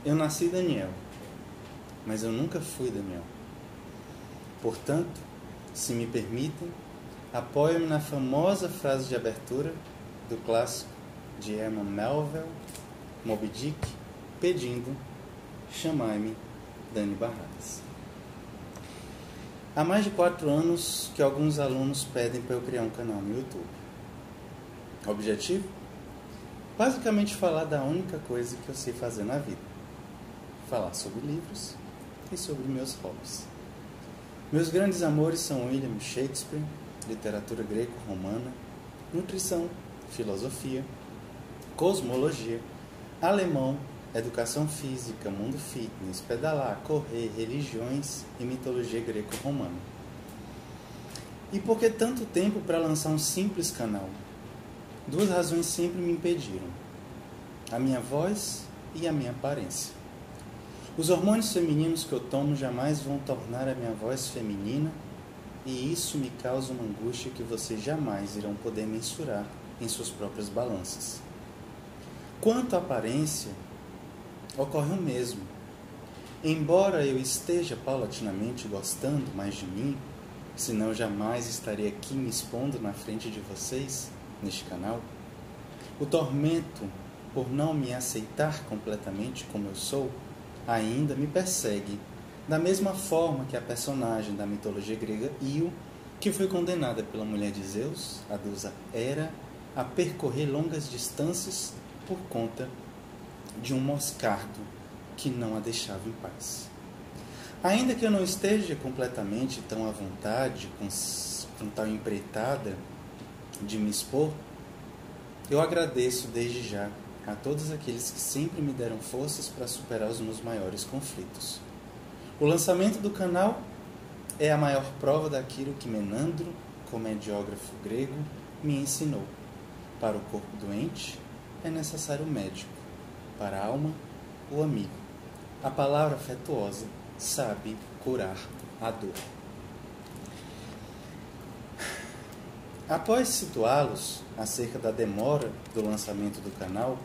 Eu nasci Daniel, mas eu nunca fui Daniel. Portanto, se me permitem, apoio-me na famosa frase de abertura do clássico de Herman Melville, Moby Dick, pedindo: chamai-me Dani Barradas. Há mais de 4 anos que alguns alunos pedem para eu criar um canal no YouTube. Objetivo? Basicamente falar da única coisa que eu sei fazer na vida. Falar sobre livros e sobre meus hobbies. Meus grandes amores são William Shakespeare, literatura greco-romana, nutrição, filosofia, cosmologia, alemão, educação física, mundo fitness, pedalar, correr, religiões e mitologia greco-romana. E por que tanto tempo para lançar um simples canal? 2 razões sempre me impediram: a minha voz e a minha aparência. Os hormônios femininos que eu tomo jamais vão tornar a minha voz feminina, e isso me causa uma angústia que vocês jamais irão poder mensurar em suas próprias balanças. Quanto à aparência, ocorre o mesmo. Embora eu esteja paulatinamente gostando mais de mim, senão eu jamais estaria aqui me expondo na frente de vocês, neste canal, o tormento por não me aceitar completamente como eu sou ainda me persegue, da mesma forma que a personagem da mitologia grega Io, que foi condenada pela mulher de Zeus, a deusa Hera, a percorrer longas distâncias por conta de um moscardo que não a deixava em paz. Ainda que eu não esteja completamente tão à vontade com tal empreitada de me expor, eu agradeço desde já a todos aqueles que sempre me deram forças para superar os meus maiores conflitos. O lançamento do canal é a maior prova daquilo que Menandro, comediógrafo grego, me ensinou. Para o corpo doente é necessário o médico, para a alma, o amigo. A palavra afetuosa sabe curar a dor. Após situá-los acerca da demora do lançamento do canal,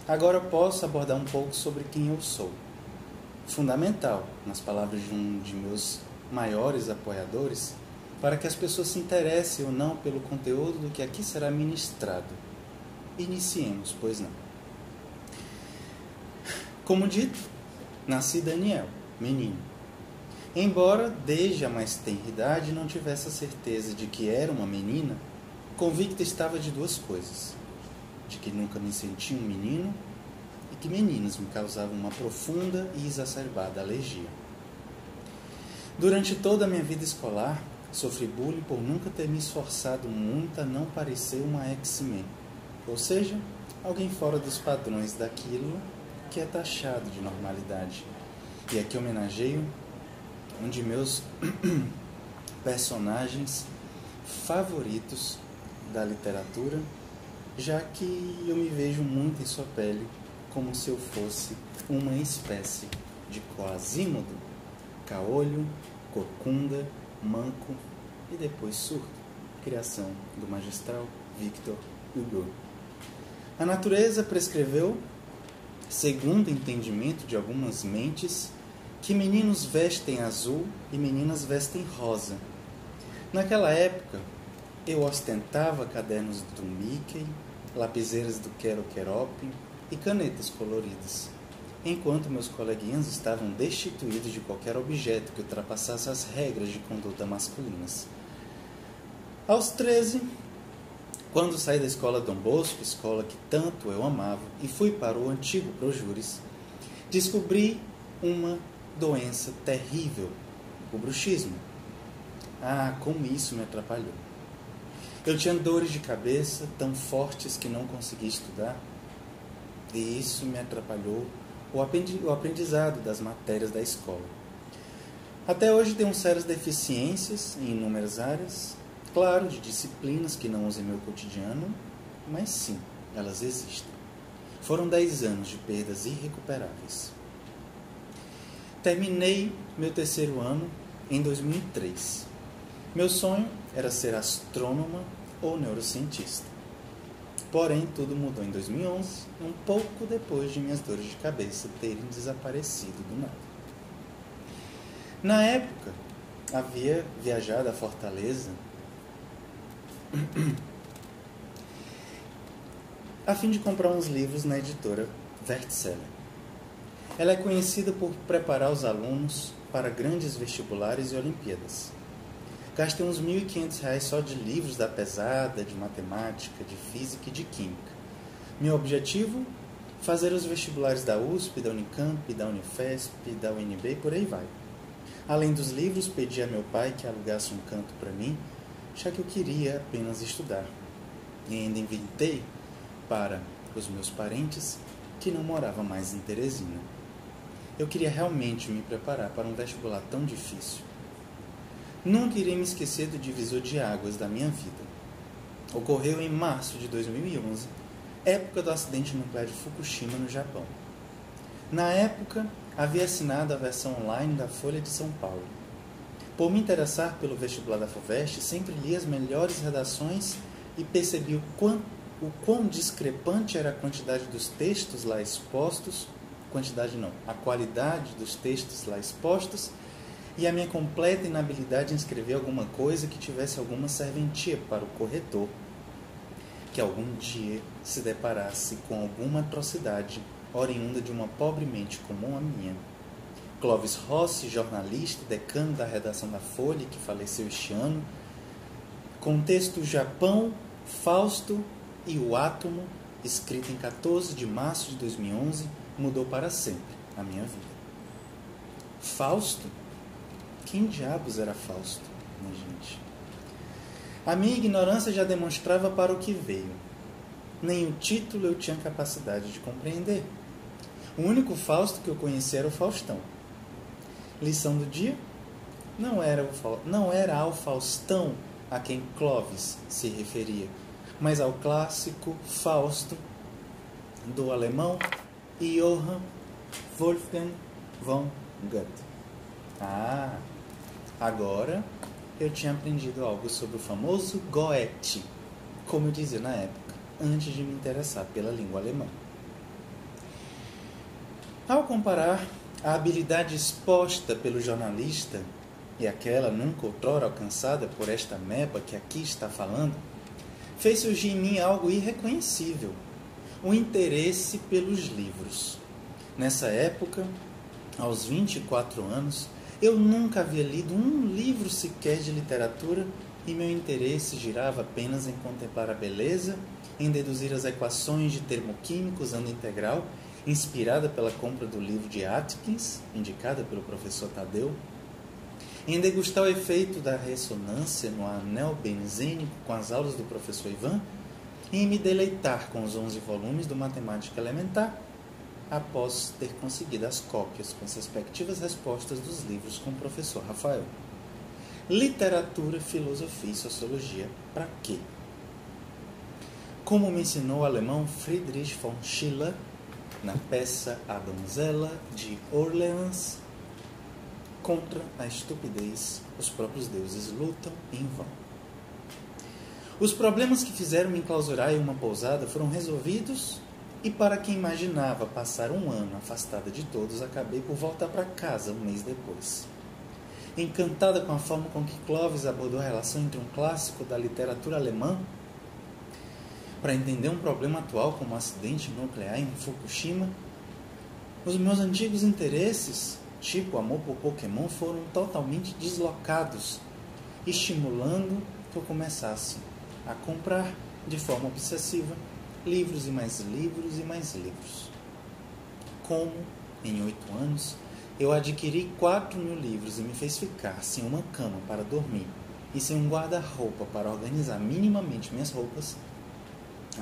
agora posso abordar um pouco sobre quem eu sou. Fundamental, nas palavras de um de meus maiores apoiadores, para que as pessoas se interessem ou não pelo conteúdo do que aqui será ministrado. Iniciemos, pois não. Como dito, nasci Daniel, menino. Embora desde a mais tenra idade não tivesse a certeza de que era uma menina, convicto estava de 2 coisas: de que nunca me senti um menino e que meninas me causavam uma profunda e exacerbada alergia. Durante toda a minha vida escolar, sofri bullying por nunca ter me esforçado muito a não parecer uma X-Men, ou seja, alguém fora dos padrões daquilo que é taxado de normalidade. E aqui homenageio um de meus personagens favoritos da literatura, já que eu me vejo muito em sua pele, como se eu fosse uma espécie de Quasímodo, caolho, corcunda, manco e depois surdo, criação do magistral Victor Hugo. A natureza prescreveu, segundo o entendimento de algumas mentes, que meninos vestem azul e meninas vestem rosa. Naquela época, eu ostentava cadernos do Mickey, lapiseiras do Quero Querope e canetas coloridas, enquanto meus coleguinhas estavam destituídos de qualquer objeto que ultrapassasse as regras de conduta masculinas. Aos 13, quando saí da escola Dom Bosco, escola que tanto eu amava, e fui para o antigo Projures, descobri uma doença terrível, o bruxismo. Ah, como isso me atrapalhou. Eu tinha dores de cabeça tão fortes que não conseguia estudar, e isso me atrapalhou o aprendizado das matérias da escola. Até hoje tenho sérias deficiências em inúmeras áreas, claro, de disciplinas que não uso em meu cotidiano, mas sim, elas existem. Foram 10 anos de perdas irrecuperáveis. Terminei meu 3º ano em 2003. Meu sonho era ser astrônoma ou neurocientista. Porém, tudo mudou em 2011, um pouco depois de minhas dores de cabeça terem desaparecido do nada. Na época, havia viajado a Fortaleza a fim de comprar uns livros na editora Wertzeller. Ela é conhecida por preparar os alunos para grandes vestibulares e Olimpíadas. Gastei uns R$ 1.500 só de livros da pesada, de matemática, de física e de química. Meu objetivo? Fazer os vestibulares da USP, da Unicamp, da Unifesp, da UNB e por aí vai. Além dos livros, pedi a meu pai que alugasse um canto para mim, já que eu queria apenas estudar. E ainda inventei para os meus parentes que não moravam mais em Teresina. Eu queria realmente me preparar para um vestibular tão difícil. Nunca irei me esquecer do divisor de águas da minha vida. Ocorreu em março de 2011, época do acidente nuclear de Fukushima, no Japão. Na época, havia assinado a versão online da Folha de São Paulo. Por me interessar pelo vestibular da FUVEST, sempre li as melhores redações e percebi o quão discrepante era a quantidade dos textos lá expostos, a qualidade dos textos lá expostos, e a minha completa inabilidade em escrever alguma coisa que tivesse alguma serventia para o corretor, que algum dia se deparasse com alguma atrocidade oriunda de uma pobre mente comum a minha. Clóvis Rossi, jornalista e decano da redação da Folha, que faleceu este ano, com o texto Japão, Fausto e o Átomo, escrito em 14 de março de 2011, mudou para sempre a minha vida. Fausto? Quem diabos era Fausto, minha gente? A minha ignorância já demonstrava para o que veio. Nem o título eu tinha capacidade de compreender. O único Fausto que eu conhecia era o Faustão. Lição do dia? Não era ao Faustão a quem Clovis se referia, mas ao clássico Fausto, do alemão Johann Wolfgang von Goethe. Agora eu tinha aprendido algo sobre o famoso Goethe, como eu dizia na época, antes de me interessar pela língua alemã. Ao comparar a habilidade exposta pelo jornalista e aquela nunca outrora alcançada por esta meba que aqui está falando, fez surgir em mim algo irreconhecível, o interesse pelos livros. Nessa época, aos 24 anos, eu nunca havia lido um livro sequer de literatura e meu interesse girava apenas em contemplar a beleza, em deduzir as equações de termoquímica usando integral, inspirada pela compra do livro de Atkins, indicada pelo professor Tadeu, em degustar o efeito da ressonância no anel benzênico com as aulas do professor Ivan e em me deleitar com os 11 volumes do Matemática Elementar, após ter conseguido as cópias com as respectivas respostas dos livros com o professor Rafael. Literatura, filosofia e sociologia, para quê? Como me ensinou o alemão Friedrich von Schiller na peça A Donzela de Orleans, contra a estupidez, os próprios deuses lutam em vão. Os problemas que fizeram me enclausurar em uma pousada foram resolvidos e, para quem imaginava passar um ano afastada de todos, acabei por voltar para casa um mês depois. Encantada com a forma com que Clovis abordou a relação entre um clássico da literatura alemã para entender um problema atual como o acidente nuclear em Fukushima, os meus antigos interesses, tipo amor por Pokémon, foram totalmente deslocados, estimulando que eu começasse a comprar de forma obsessiva livros e mais livros e mais livros. Como, em 8 anos, eu adquiri 4.000 livros e me fez ficar sem uma cama para dormir e sem um guarda-roupa para organizar minimamente minhas roupas,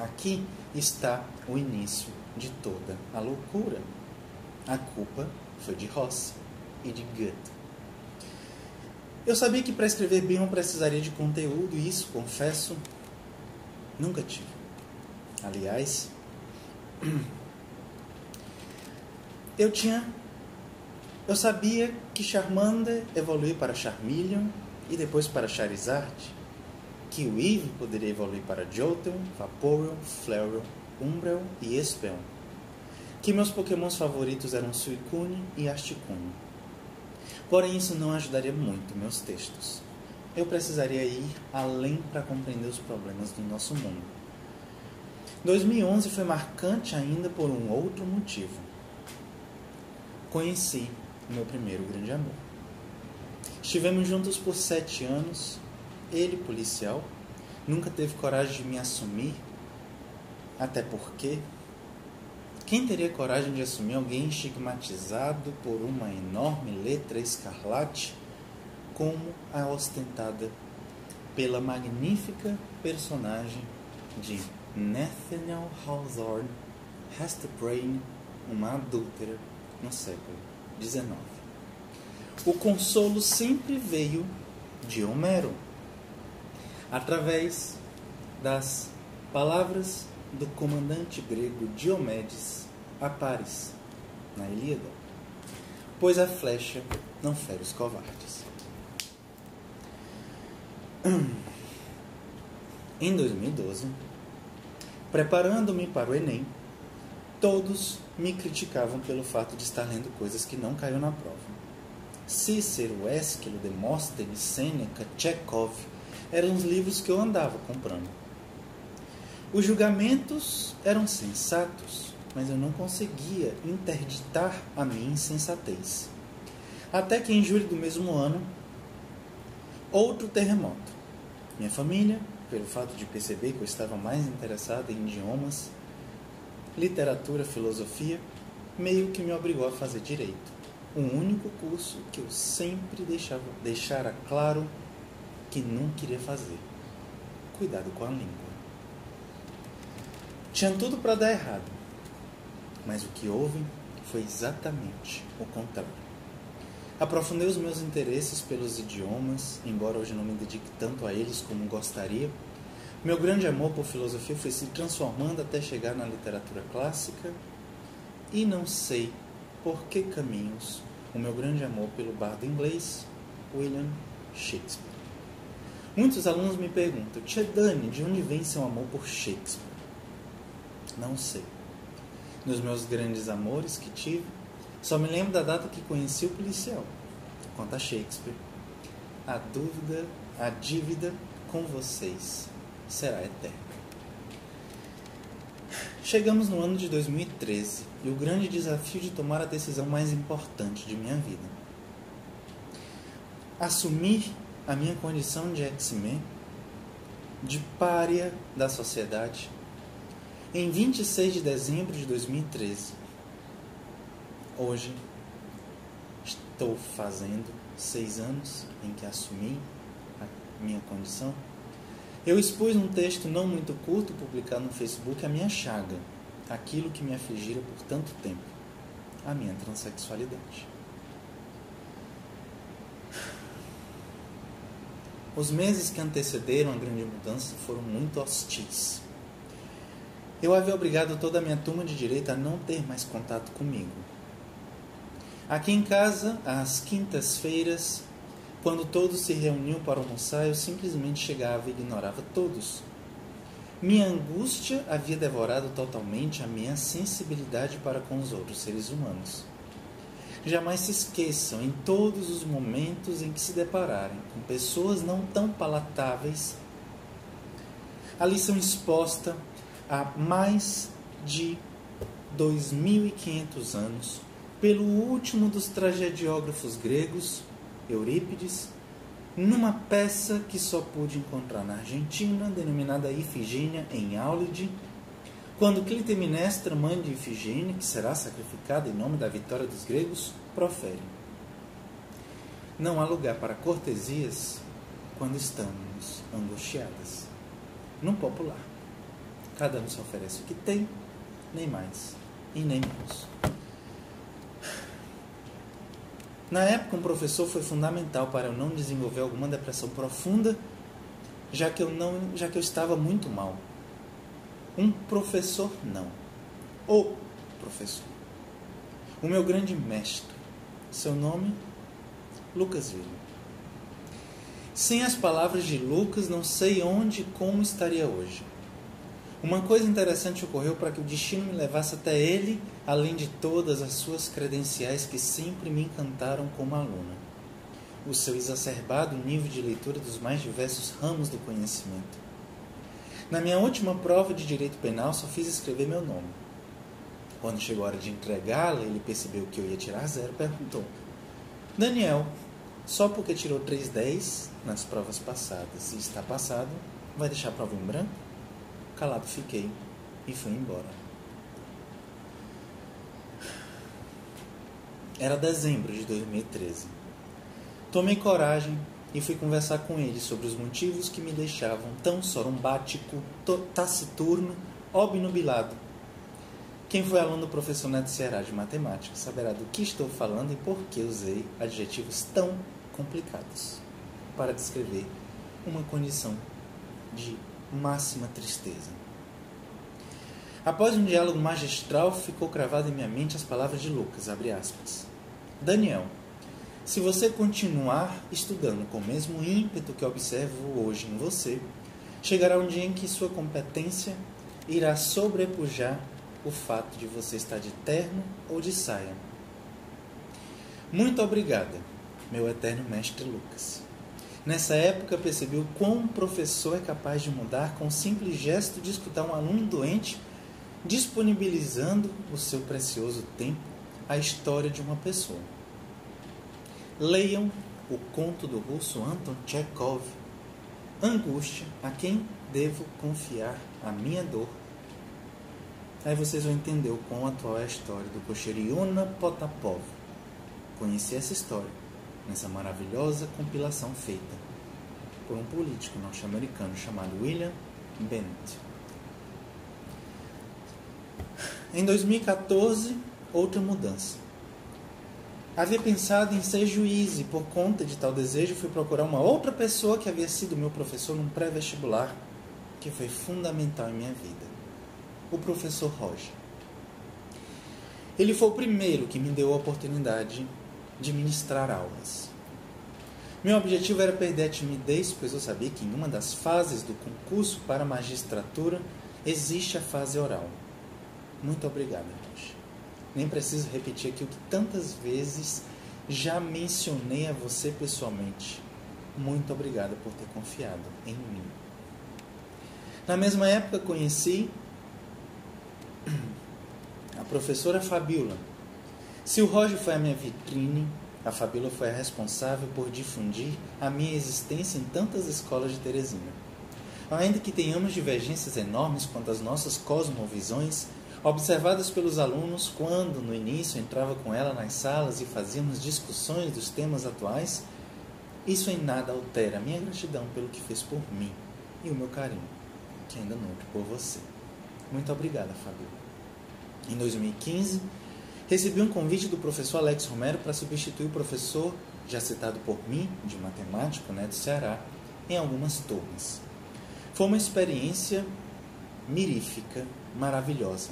aqui está o início de toda a loucura. A culpa foi de Rossi e de Goethe. Eu sabia que para escrever bem eu precisaria de conteúdo e isso, confesso, nunca tive. Aliás, eu sabia que Charmander evoluiu para Charmeleon e depois para Charizard. que o Eve poderia evoluir para Jolteon, Vaporeon, Flareon, Umbreon e Espeon, que meus pokémons favoritos eram Suicune e Articuno. Porém, isso não ajudaria muito meus textos. Eu precisaria ir além para compreender os problemas do nosso mundo. 2011 foi marcante ainda por um outro motivo. Conheci o meu primeiro grande amor. Estivemos juntos por 7 anos. Ele, policial, nunca teve coragem de me assumir. Até porque, quem teria coragem de assumir alguém estigmatizado por uma enorme letra escarlate como a ostentada pela magnífica personagem de Nathaniel Hawthorne Hestebrain, uma adúltera no século XIX. O consolo sempre veio de Homero, através das palavras do comandante grego Diomedes a Paris, na Ilíada, pois a flecha não fere os covardes. Em 2012, preparando-me para o Enem, todos me criticavam pelo fato de estar lendo coisas que não caíram na prova. Cícero, Ésquilo, Demóstenes, Sêneca, Chekhov eram os livros que eu andava comprando. Os julgamentos eram sensatos, mas eu não conseguia interditar a minha insensatez. Até que em julho do mesmo ano, outro terremoto. Minha família, pelo fato de perceber que eu estava mais interessado em idiomas, literatura, filosofia, meio que me obrigou a fazer direito. Um único curso que eu sempre deixara claro que não queria fazer. Cuidado com a língua. Tinha tudo para dar errado, mas o que houve foi exatamente o contrário. Aprofundei os meus interesses pelos idiomas, embora hoje não me dedique tanto a eles como gostaria. Meu grande amor por filosofia foi se transformando até chegar na literatura clássica, e não sei por que caminhos o meu grande amor pelo bardo inglês, William Shakespeare. Muitos alunos me perguntam: Tia Dani, de onde vem seu amor por Shakespeare? Não sei. Nos meus grandes amores que tive, só me lembro da data que conheci o policial. Quanto a Shakespeare, a dívida com vocês será eterna. Chegamos no ano de 2013 e o grande desafio de tomar a decisão mais importante de minha vida. Assumir a minha condição de X-Men, de pária da sociedade, em 26 de dezembro de 2013. Hoje, estou fazendo 6 anos em que assumi a minha condição. Eu expus num texto não muito curto, publicado no Facebook, a minha chaga, aquilo que me afligira por tanto tempo, a minha transexualidade. Os meses que antecederam a grande mudança foram muito hostis. Eu havia obrigado toda a minha turma de direito a não ter mais contato comigo. Aqui em casa, às quintas-feiras, quando todos se reuniam para almoçar, eu simplesmente chegava e ignorava todos. Minha angústia havia devorado totalmente a minha sensibilidade para com os outros seres humanos. Jamais se esqueçam, em todos os momentos em que se depararem com pessoas não tão palatáveis, a lição exposta há mais de 2.500 anos pelo último dos tragediógrafos gregos, Eurípides, numa peça que só pude encontrar na Argentina, denominada Ifigênia em Áulide, quando Clitemnestra, mãe de Ifigênia, que será sacrificada em nome da vitória dos gregos, profere: não há lugar para cortesias quando estamos angustiadas. No popular, cada um se oferece o que tem, nem mais e nem menos. Na época, um professor foi fundamental para eu não desenvolver alguma depressão profunda, já que eu estava muito mal. Um professor, não. O professor. O meu grande mestre. Seu nome? Lucas Villa. Sem as palavras de Lucas, não sei onde e como estaria hoje. Uma coisa interessante ocorreu para que o destino me levasse até ele, além de todas as suas credenciais que sempre me encantaram como aluna. O seu exacerbado nível de leitura dos mais diversos ramos do conhecimento. Na minha última prova de direito penal, só fiz escrever meu nome. Quando chegou a hora de entregá-la, ele percebeu que eu ia tirar 0 e perguntou: Daniel, só porque tirou 3/10 nas provas passadas e está passado, vai deixar a prova em branco? Calado fiquei e fui embora. Era dezembro de 2013. Tomei coragem e fui conversar com ele sobre os motivos que me deixavam tão sorumbático, taciturno, obnubilado. Quem foi aluno do professor Neto Ceará de matemática saberá do que estou falando e por que usei adjetivos tão complicados para descrever uma condição de máxima tristeza. Após um diálogo magistral, ficou cravado em minha mente as palavras de Lucas, abre aspas. Daniel, se você continuar estudando com o mesmo ímpeto que observo hoje em você, chegará um dia em que sua competência irá sobrepujar o fato de você estar de terno ou de saia. Muito obrigada, meu eterno mestre Lucas. Nessa época percebi o quão um professor é capaz de mudar com o simples gesto de escutar um aluno doente, disponibilizando o seu precioso tempo à história de uma pessoa. Leiam o conto do russo Anton Chekhov, Angústia, a quem devo confiar a minha dor. Aí vocês vão entender o quão atual é a história do cocheiro Yona Potapov. Conheci essa história nessa maravilhosa compilação feita por um político norte-americano chamado William Bennett. Em 2014, outra mudança. Havia pensado em ser juiz e, por conta de tal desejo, fui procurar uma outra pessoa que havia sido meu professor num pré-vestibular, que foi fundamental em minha vida. O professor Roger. Ele foi o primeiro que me deu a oportunidade de ministrar aulas. Meu objetivo era perder a timidez, pois eu sabia que em uma das fases do concurso para a magistratura existe a fase oral. Muito obrigado, Roger. Nem preciso repetir aqui o que tantas vezes já mencionei a você pessoalmente. Muito obrigado por ter confiado em mim. Na mesma época conheci a professora Fabiola. Se o Roger foi a minha vitrine, a Fabiola foi a responsável por difundir a minha existência em tantas escolas de Teresina. Ainda que tenhamos divergências enormes quanto às nossas cosmovisões, observadas pelos alunos quando, no início, entrava com ela nas salas e fazíamos discussões dos temas atuais, isso em nada altera a minha gratidão pelo que fez por mim e o meu carinho, que ainda nutro por você. Muito obrigada, Fabiola. Em 2015, recebi um convite do professor Alex Romero para substituir o professor, já citado por mim, de matemática, Neto Ceará, em algumas turmas. Foi uma experiência mirífica, maravilhosa.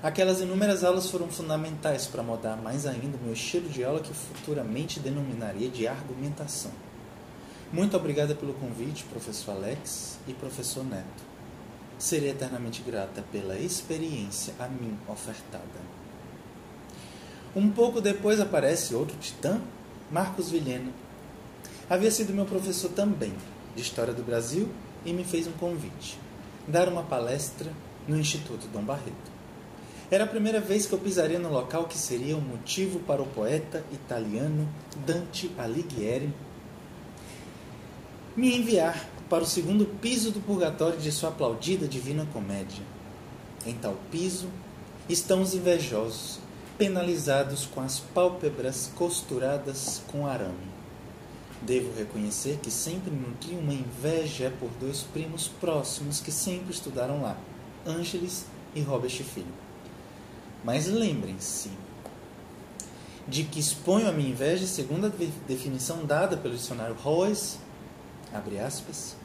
Aquelas inúmeras aulas foram fundamentais para mudar mais ainda o meu estilo de aula que futuramente denominaria de argumentação. Muito obrigada pelo convite, professor Alex e professor Neto. Serei eternamente grata pela experiência a mim ofertada. Um pouco depois aparece outro titã, Marcos Vilhena. Havia sido meu professor também, de História do Brasil, e me fez um convite. Dar uma palestra no Instituto Dom Barreto. Era a primeira vez que eu pisaria no local que seria o motivo para o poeta italiano Dante Alighieri me enviar para o segundo piso do purgatório de sua aplaudida Divina Comédia. Em tal piso estão os invejosos, penalizados com as pálpebras costuradas com arame. Devo reconhecer que sempre nutri uma inveja por dois primos próximos que sempre estudaram lá, Ângeles e Robert Filho. Mas lembrem-se de que exponho a minha inveja segundo a definição dada pelo dicionário Royce, abre aspas,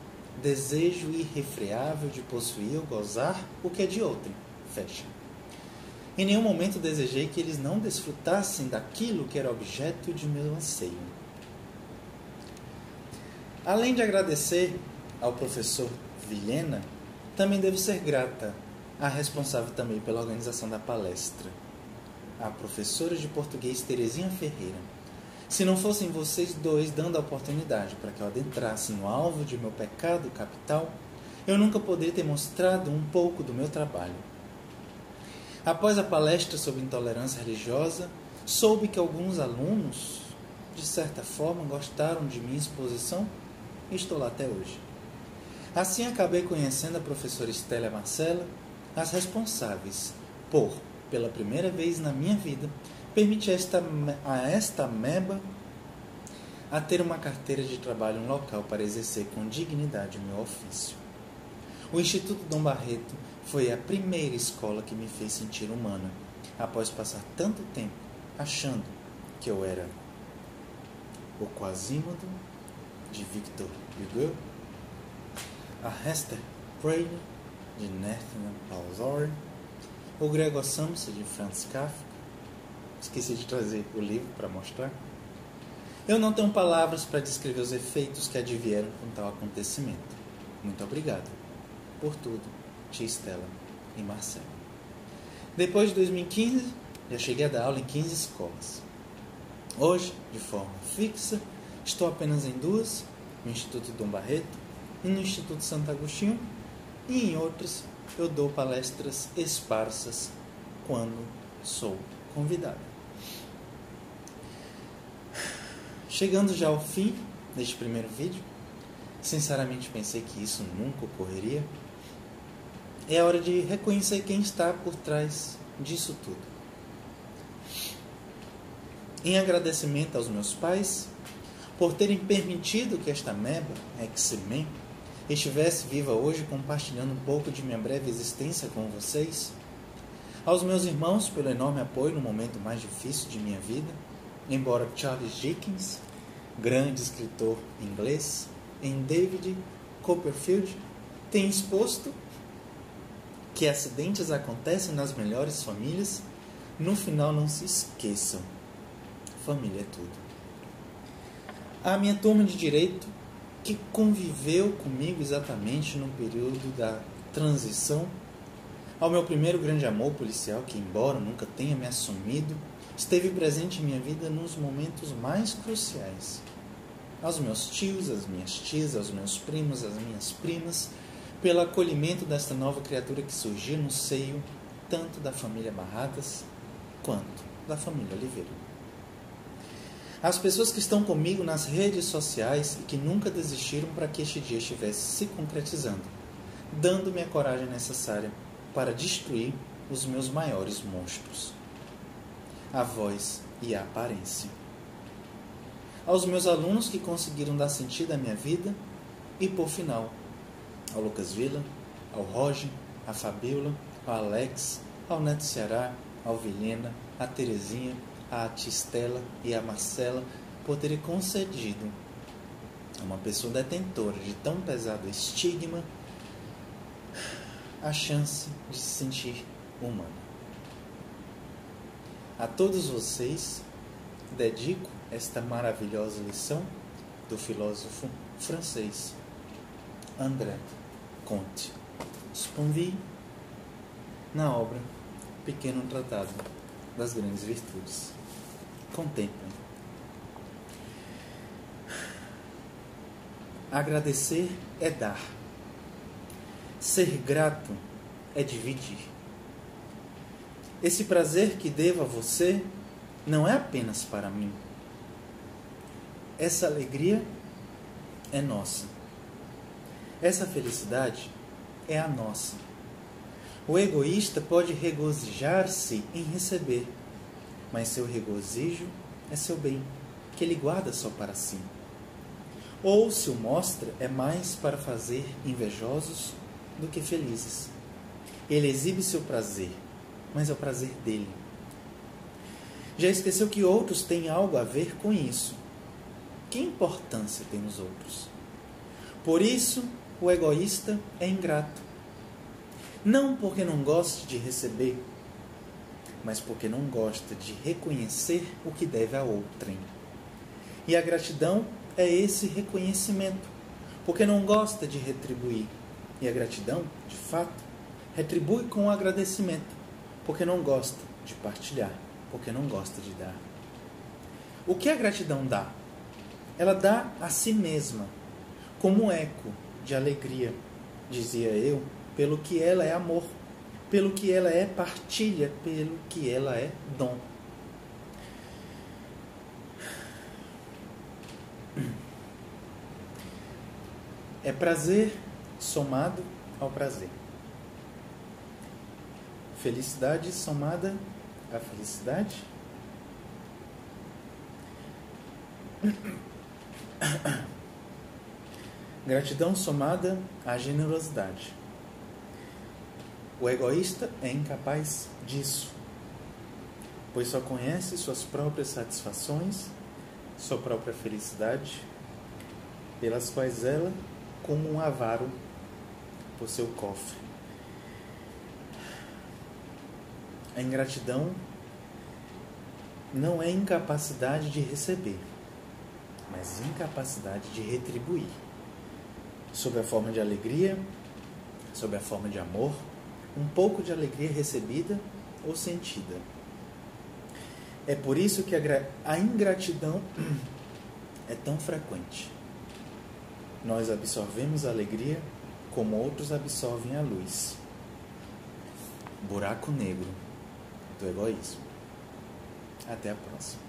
desejo irrefreável de possuir ou gozar o que é de outrem, fecha. Em nenhum momento desejei que eles não desfrutassem daquilo que era objeto de meu anseio. Além de agradecer ao professor Vilhena, também devo ser grata à responsável também pela organização da palestra, a professora de português Terezinha Ferreira. Se não fossem vocês dois dando a oportunidade para que eu adentrasse no alvo de meu pecado capital, eu nunca poderia ter mostrado um pouco do meu trabalho. Após a palestra sobre intolerância religiosa, soube que alguns alunos, de certa forma, gostaram de minha exposição e estou lá até hoje. Assim acabei conhecendo a professora Estela Marcela, as responsáveis por, pela primeira vez na minha vida, permitir a esta ameba a ter uma carteira de trabalho em um local para exercer com dignidade o meu ofício. O Instituto Dom Barreto foi a primeira escola que me fez sentir humana, após passar tanto tempo achando que eu era o Quasimodo de Victor Hugo, a Hester Prynne de Nathan Balzor, o Gregor Samsa de Franz Kafka. Esqueci de trazer o livro para mostrar. Eu não tenho palavras para descrever os efeitos que advieram com tal acontecimento. Muito obrigado por tudo, tia Estela e Marcelo. Depois de 2015, já cheguei a dar aula em 15 escolas. Hoje, de forma fixa, estou apenas em 2, no Instituto Dom Barreto e no Instituto Santo Agostinho, e em outras eu dou palestras esparsas quando sou convidado. Chegando já ao fim deste primeiro vídeo, sinceramente pensei que isso nunca ocorreria. É hora de reconhecer quem está por trás disso tudo. Em agradecimento aos meus pais por terem permitido que esta ameba, X-Men, estivesse viva hoje compartilhando um pouco de minha breve existência com vocês. Aos meus irmãos pelo enorme apoio no momento mais difícil de minha vida, embora Charles Dickens, grande escritor inglês, em David Copperfield, tenha exposto que acidentes acontecem nas melhores famílias, no final não se esqueçam, família é tudo. A minha turma de Direito, que conviveu comigo exatamente no período da transição, ao meu primeiro grande amor policial, que embora nunca tenha me assumido, esteve presente em minha vida nos momentos mais cruciais. Aos meus tios, às minhas tias, aos meus primos, às minhas primas, pelo acolhimento desta nova criatura que surgiu no seio tanto da família Barradas quanto da família Oliveira. As pessoas que estão comigo nas redes sociais e que nunca desistiram para que este dia estivesse se concretizando, dando-me a coragem necessária para destruir os meus maiores monstros, a voz e a aparência. Aos meus alunos que conseguiram dar sentido à minha vida e, por final, ao Lucas Villa, ao Roger, à Fabiola, ao Alex, ao Neto Ceará, ao Vilhena, à Terezinha, à tia Estela e à Marcela por terem concedido a uma pessoa detentora de tão pesado estigma a chance de se sentir humana. A todos vocês dedico esta maravilhosa lição do filósofo francês André Comte Sponville na obra Pequeno Tratado das Grandes Virtudes. Contemplem. Agradecer é dar. Ser grato é dividir. Esse prazer que devo a você não é apenas para mim. Essa alegria é nossa. Essa felicidade é a nossa. O egoísta pode regozijar-se em receber, mas seu regozijo é seu bem, que ele guarda só para si. Ou, se o mostra, é mais para fazer invejosos do que felizes. Ele exibe seu prazer, mas é o prazer dele. Já esqueceu que outros têm algo a ver com isso. Que importância tem os outros? Por isso, o egoísta é ingrato. Não porque não goste de receber, mas porque não gosta de reconhecer o que deve a outrem. E a gratidão é esse reconhecimento, porque não gosta de retribuir. E a gratidão, de fato, retribui com o agradecimento, porque não gosta de partilhar, porque não gosta de dar. O que a gratidão dá? Ela dá a si mesma, como um eco de alegria, dizia eu, pelo que ela é amor, pelo que ela é partilha, pelo que ela é dom. É prazer somado ao prazer. Felicidade somada à felicidade. Gratidão somada à generosidade. O egoísta é incapaz disso, pois só conhece suas próprias satisfações, sua própria felicidade, pelas quais ela, como um avaro, por seu cofre. A ingratidão não é incapacidade de receber, mas incapacidade de retribuir, sob a forma de alegria, sob a forma de amor, um pouco de alegria recebida ou sentida. É por isso que a ingratidão é tão frequente. Nós absorvemos a alegria como outros absorvem a luz. Buraco negro do egoísmo. Até a próxima.